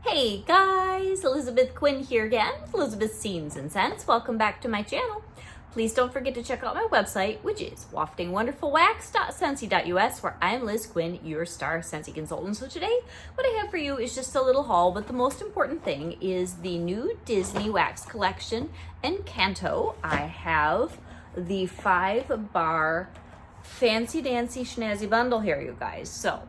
Hey guys, Elizabeth Quinn here again, Elizabeth's Scenes and Scents. Welcome back to my channel. Please don't forget to check out my website, which is waftingwonderfulwax.scentsy.us, where I'm Liz Quinn, your star Scentsy consultant. So today, what I have for you is just a little haul, but the most important thing is the new Disney wax collection, Encanto. I have the 5-bar fancy dancy schnazzy bundle here, you guys. So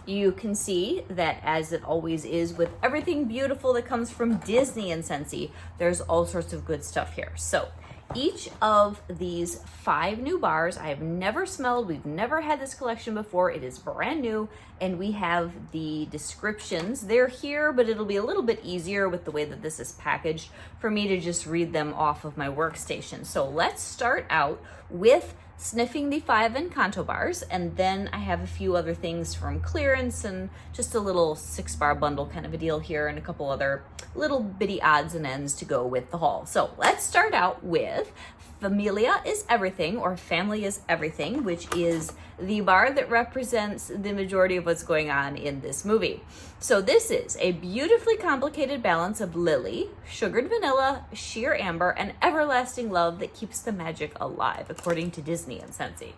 you can see that, as it always is with everything beautiful that comes from Disney and Scentsy, there's all sorts of good stuff here. So each of these 5 new bars I have never smelled. We've never had this collection before. It is brand new, and we have the descriptions. They're here, but it'll be a little bit easier with the way that this is packaged for me to just read them off of my workstation. So let's start out with sniffing the 5 Encanto bars, and then I have a few other things from clearance and just a little 6-bar bundle kind of a deal here, and a couple other little bitty odds and ends to go with the haul. So let's start out with Familia is Everything, or Family is Everything, which is the bar that represents the majority of what's going on in this movie. So this is a beautifully complicated balance of lily, sugared vanilla, sheer amber, and everlasting love that keeps the magic alive, according to Disney and Scentsy.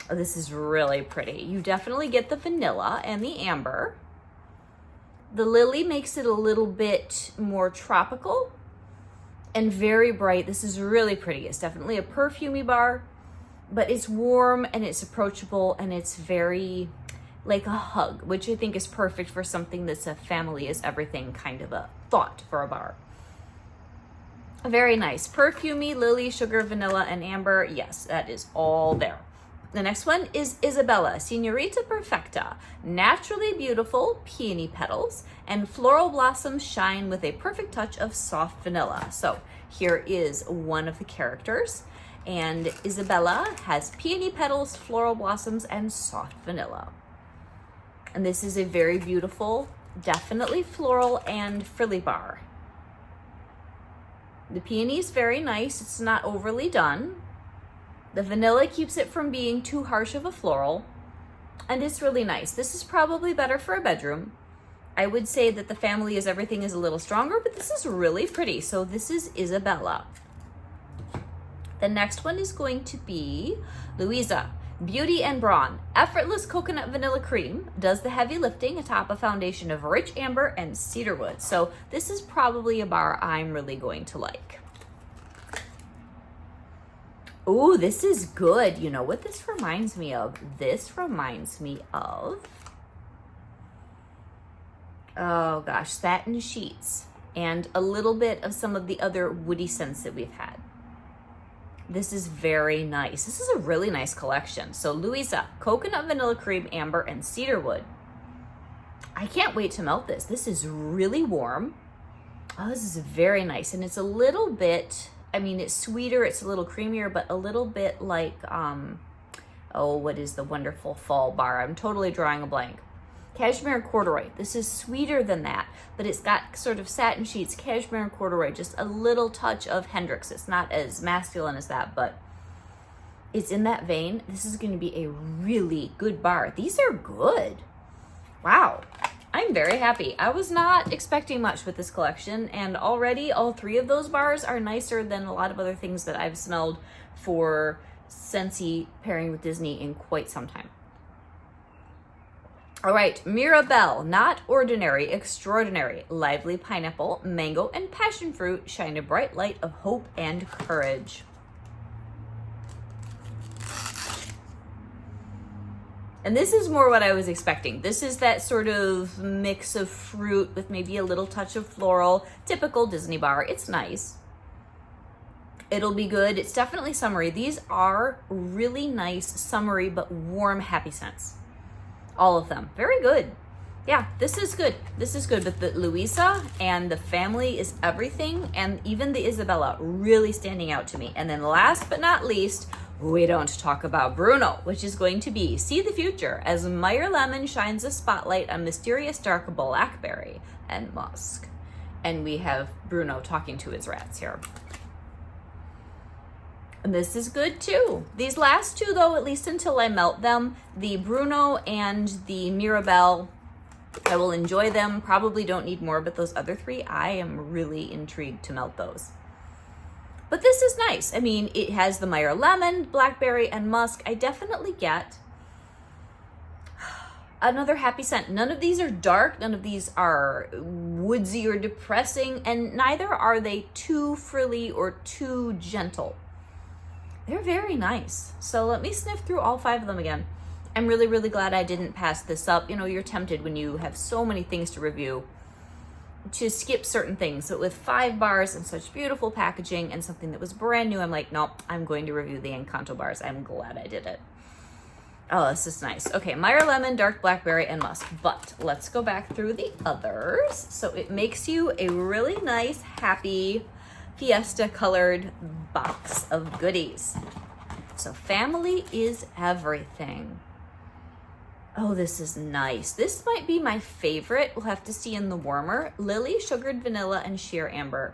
Oh, this is really pretty. You definitely get the vanilla and the amber. The lily makes it a little bit more tropical and very bright. This is really pretty. It's definitely a perfumey bar, but it's warm and it's approachable and it's very like a hug, which I think is perfect for something that's a family is everything kind of a thought for a bar. Very nice. Perfumey, lily, sugar, vanilla, and amber. Yes, that is all there. The next one is Isabella, Senorita Perfecta. Naturally beautiful peony petals and floral blossoms shine with a perfect touch of soft vanilla. So here is one of the characters, and Isabella has peony petals, floral blossoms, and soft vanilla. And this is a very beautiful, definitely floral and frilly bar. The peony is very nice. It's not overly done. The vanilla keeps it from being too harsh of a floral, and it's really nice. This is probably better for a bedroom. I would say that the Family is Everything is a little stronger, but this is really pretty. So this is Isabella. The next one is going to be Louisa, Beauty and Brawn. Effortless coconut vanilla cream does the heavy lifting atop a foundation of rich amber and cedarwood. So this is probably a bar I'm really going to like. Oh, this is good. You know what this reminds me of? This reminds me of, oh gosh, satin sheets and a little bit of some of the other woody scents that we've had. This is very nice. This is a really nice collection. So Louisa, coconut vanilla cream, amber, and cedarwood. I can't wait to melt this. This is really warm. Oh, this is very nice. And it's a little bit, I mean, it's sweeter, it's a little creamier, but a little bit like, oh, what is the wonderful fall bar? I'm totally drawing a blank. Cashmere and corduroy. This is sweeter than that, but it's got sort of satin sheets, cashmere and corduroy, just a little touch of Hendrix. It's not as masculine as that, but it's in that vein. This is going to be a really good bar. These are good. Wow. I'm very happy. I was not expecting much with this collection, and already all 3 of those bars are nicer than a lot of other things that I've smelled for Scentsy pairing with Disney in quite some time. All right, Mirabelle, Not Ordinary, Extraordinary. Lively pineapple, mango, and passion fruit shine a bright light of hope and courage. And this is more what I was expecting. This is that sort of mix of fruit with maybe a little touch of floral, typical Disney bar. It's nice. It'll be good. It's definitely summery. These are really nice, summery, but warm, happy scents. All of them. Very good. Yeah, this is good. This is good. But the Louisa and the Family is Everything, and even the Isabella really standing out to me. And then last but not least, we don't talk about Bruno, which is going to be See the Future as Meyer Lemon shines a spotlight on mysterious dark blackberry and musk. And we have Bruno talking to his rats here. And this is good too. These last 2 though, at least until I melt them, the Bruno and the Mirabelle, I will enjoy them, probably don't need more, but those other three, I am really intrigued to melt those. But this is nice. I mean, it has the Meyer lemon, blackberry, and musk. I definitely get another happy scent. None of these are dark, none of these are woodsy or depressing, and neither are they too frilly or too gentle. They're very nice. So let me sniff through all 5 of them again. I'm really, really glad I didn't pass this up. You know, you're tempted when you have so many things to review to skip certain things. So with 5 bars and such beautiful packaging and something that was brand new, I'm like, nope, I'm going to review the Encanto bars. I'm glad I did it. Oh, this is nice. Okay, Meyer lemon, dark blackberry, and musk. But let's go back through the others. So it makes you a really nice, happy, fiesta colored box of goodies. So family is everything. Oh, this is nice. This might be my favorite. We'll have to see in the warmer. Lily, sugared vanilla, and sheer amber.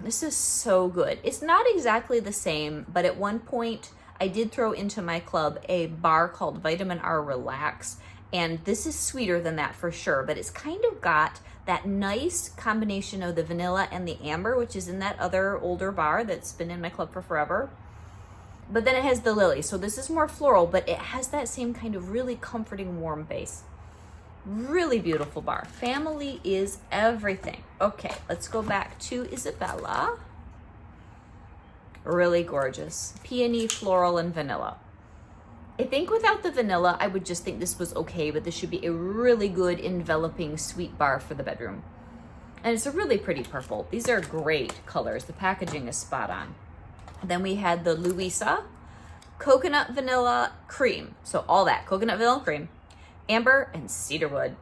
This is so good. It's not exactly the same, but at one point I did throw into my club a bar called Vitamin R Relax, and this is sweeter than that for sure, but it's kind of got that nice combination of the vanilla and the amber, which is in that other older bar that's been in my club for forever. But then it has the lily, so this is more floral, but it has that same kind of really comforting, warm base. Really beautiful bar. Family is everything. Okay, let's go back to Isabella. Really gorgeous. Peony, floral, and vanilla. I think without the vanilla, I would just think this was okay, but this should be a really good enveloping sweet bar for the bedroom. And it's a really pretty purple. These are great colors. The packaging is spot on. Then we had the Louisa, coconut vanilla cream. So all that, coconut vanilla cream, amber, and cedarwood.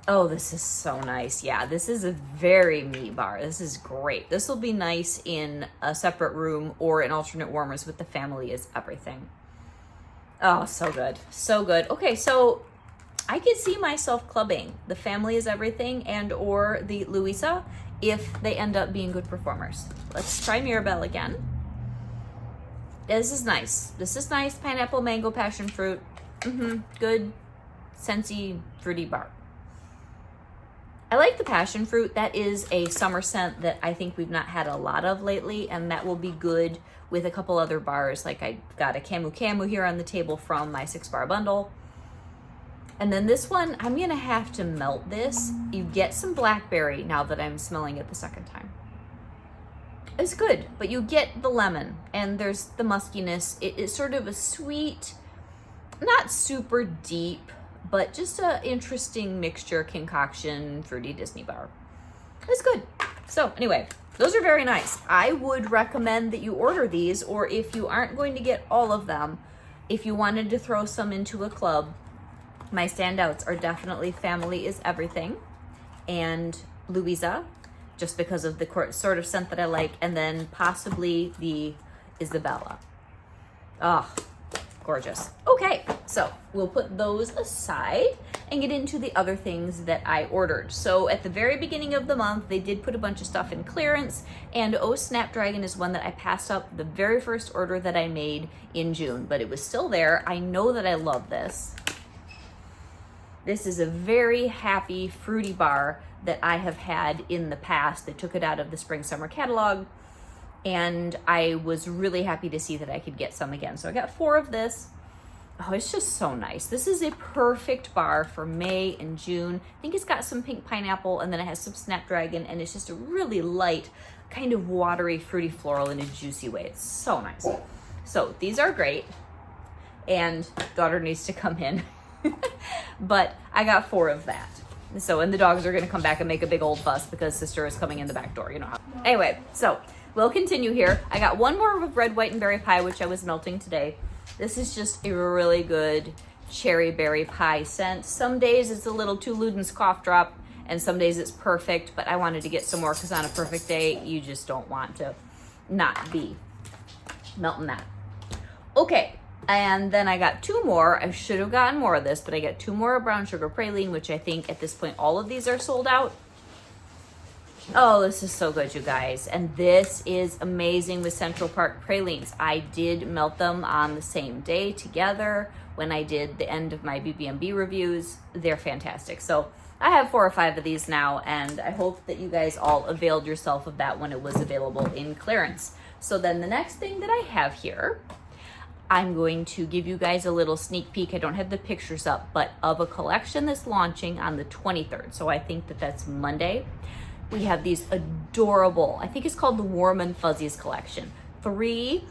Oh, this is so nice. Yeah, this is a very me bar. This is great. This will be nice in a separate room or in alternate warmers with the family is everything. Oh, so good. So good. Okay, so I could see myself clubbing the family is everything and or the Louisa if they end up being good performers. Let's try Mirabelle again. This is nice. This is nice. Pineapple, mango, passion fruit. Good, scentsy, fruity bar. I like the passion fruit. That is a summer scent that I think we've not had a lot of lately, and that will be good with a couple other bars. Like I got a Camu Camu here on the table from my 6-bar bundle. And then this one, I'm gonna have to melt this. You get some blackberry now that I'm smelling it the second time. It's good, but you get the lemon and there's the muskiness. It is sort of a sweet, not super deep, but just a interesting mixture, concoction, fruity Disney bar. It's good. So anyway, those are very nice. I would recommend that you order these, or if you aren't going to get all of them, if you wanted to throw some into a club, my standouts are definitely Family is Everything and Louisa, just because of the sort of scent that I like, and then possibly the Isabella. Oh, gorgeous. Okay, so we'll put those aside and get into the other things that I ordered. So at the very beginning of the month, they did put a bunch of stuff in clearance, and Oh Snapdragon is one that I passed up the very first order that I made in June, but it was still there. I know that I love this. This is a very happy, fruity bar that I have had in the past. They took it out of the spring summer catalog, and I was really happy to see that I could get some again. So I got 4 of this. Oh, it's just so nice. This is a perfect bar for May and June. I think it's got some pink pineapple, and then it has some snapdragon, and it's just a really light, kind of watery, fruity floral in a juicy way. It's so nice. So these are great, and daughter needs to come in. But I got 4 of that. So, and the dogs are going to come back and make a big old fuss because sister is coming in the back door, you know how. Anyway, so we'll continue here. I got one more of red, white, and berry pie, which I was melting today. This is just a really good cherry berry pie scent. Some days it's a little too Luden's cough drop, and some days it's perfect, but I wanted to get some more because on a perfect day, you just don't want to not be melting that. Okay. And then I got 2 more. I should have gotten more of this, but I got 2 more brown sugar praline, which I think at this point all of these are sold out. Oh, this is so good, you guys. And this is amazing with Central Park pralines. I did melt them on the same day together when I did the end of my BB&B reviews. They're fantastic. So I have 4 or 5 of these now, and I hope that you guys all availed yourself of that when it was available in clearance. So then the next thing that I have here, I'm going to give you guys a little sneak peek. I don't have the pictures up, but of a collection that's launching on the 23rd. So I think that that's Monday. We have these adorable, I think it's called the Warm and Fuzzies collection. 3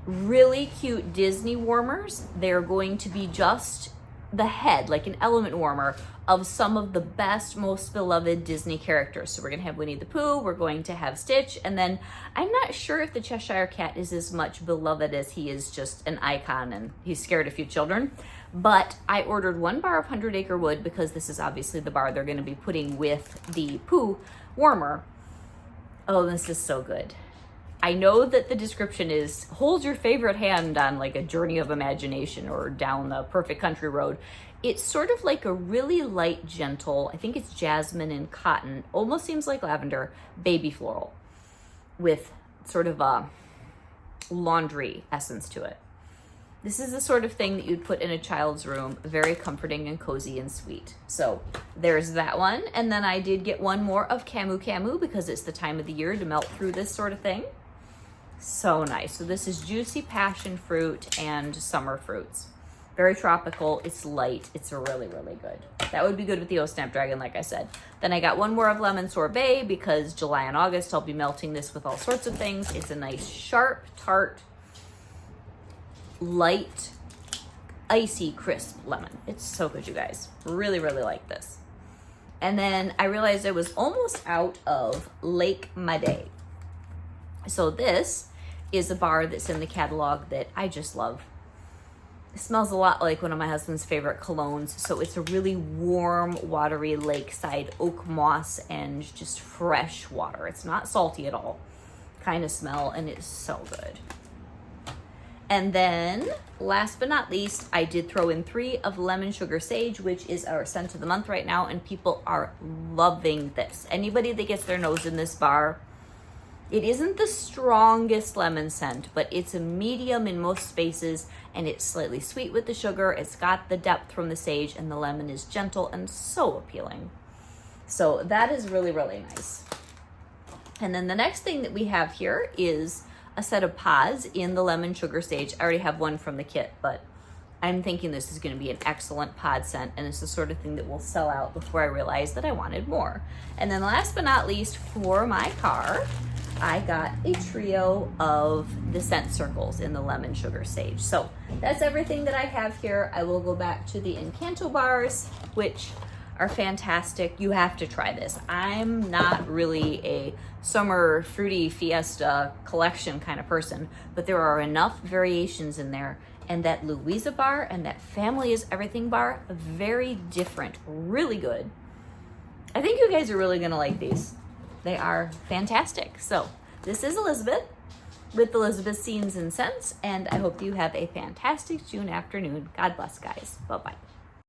really cute Disney warmers. They're going to be just the head, like an element warmer of some of the best, most beloved Disney characters. So we're gonna have Winnie the Pooh, we're going to have Stitch, and then I'm not sure if the Cheshire Cat is as much beloved as he is just an icon and he's scared a few children. But I ordered 1 bar of 100 Acre Wood because this is obviously the bar they're gonna be putting with the Pooh warmer. Oh, this is so good. I know that the description is hold your favorite hand on like a journey of imagination or down the perfect country road. It's sort of like a really light, gentle, I think it's jasmine and cotton, almost seems like lavender, baby floral with sort of a laundry essence to it. This is the sort of thing that you'd put in a child's room, very comforting and cozy and sweet. So there's that one. And then I did get 1 more of Camu Camu because it's the time of the year to melt through this sort of thing. So nice. So this is juicy passion fruit and summer fruits. Very tropical. It's light. It's really, really good. That would be good with the O Snapdragon, like I said. Then I got 1 more of lemon sorbet because July and August I'll be melting this with all sorts of things. It's a nice, sharp, tart, light, icy, crisp lemon. It's so good, you guys. Really, really like this. And then I realized I was almost out of Lake Made. So this is a bar that's in the catalog that I just love. It smells a lot like one of my husband's favorite colognes. So it's a really warm, watery lakeside oak moss and just fresh water. It's not salty at all kind of smell, and it's so good. And then last but not least, I did throw in 3 of Lemon Sugar Sage, which is our scent of the month right now, and people are loving this. Anybody that gets their nose in this bar, it isn't the strongest lemon scent, but it's a medium in most spaces, and it's slightly sweet with the sugar. It's got the depth from the sage, and the lemon is gentle and so appealing. So that is really, really nice. And then the next thing that we have here is a set of pods in the Lemon Sugar Sage. I already have 1 from the kit, but I'm thinking this is going to be an excellent pod scent, and it's the sort of thing that will sell out before I realize that I wanted more. And then last but not least, for my car, I got a trio of the scent circles in the Lemon Sugar Sage. So that's everything that I have here. I will go back to the Encanto bars, which are fantastic. You have to try this. I'm not really a summer fruity fiesta collection kind of person, but there are enough variations in there. And that Louisa bar and that Family is Everything bar, very different, really good. I think you guys are really gonna like these. They are fantastic. So this is Elizabeth with Elizabeth's Scenes and Scents, and I hope you have a fantastic June afternoon. God bless, guys. Bye-bye.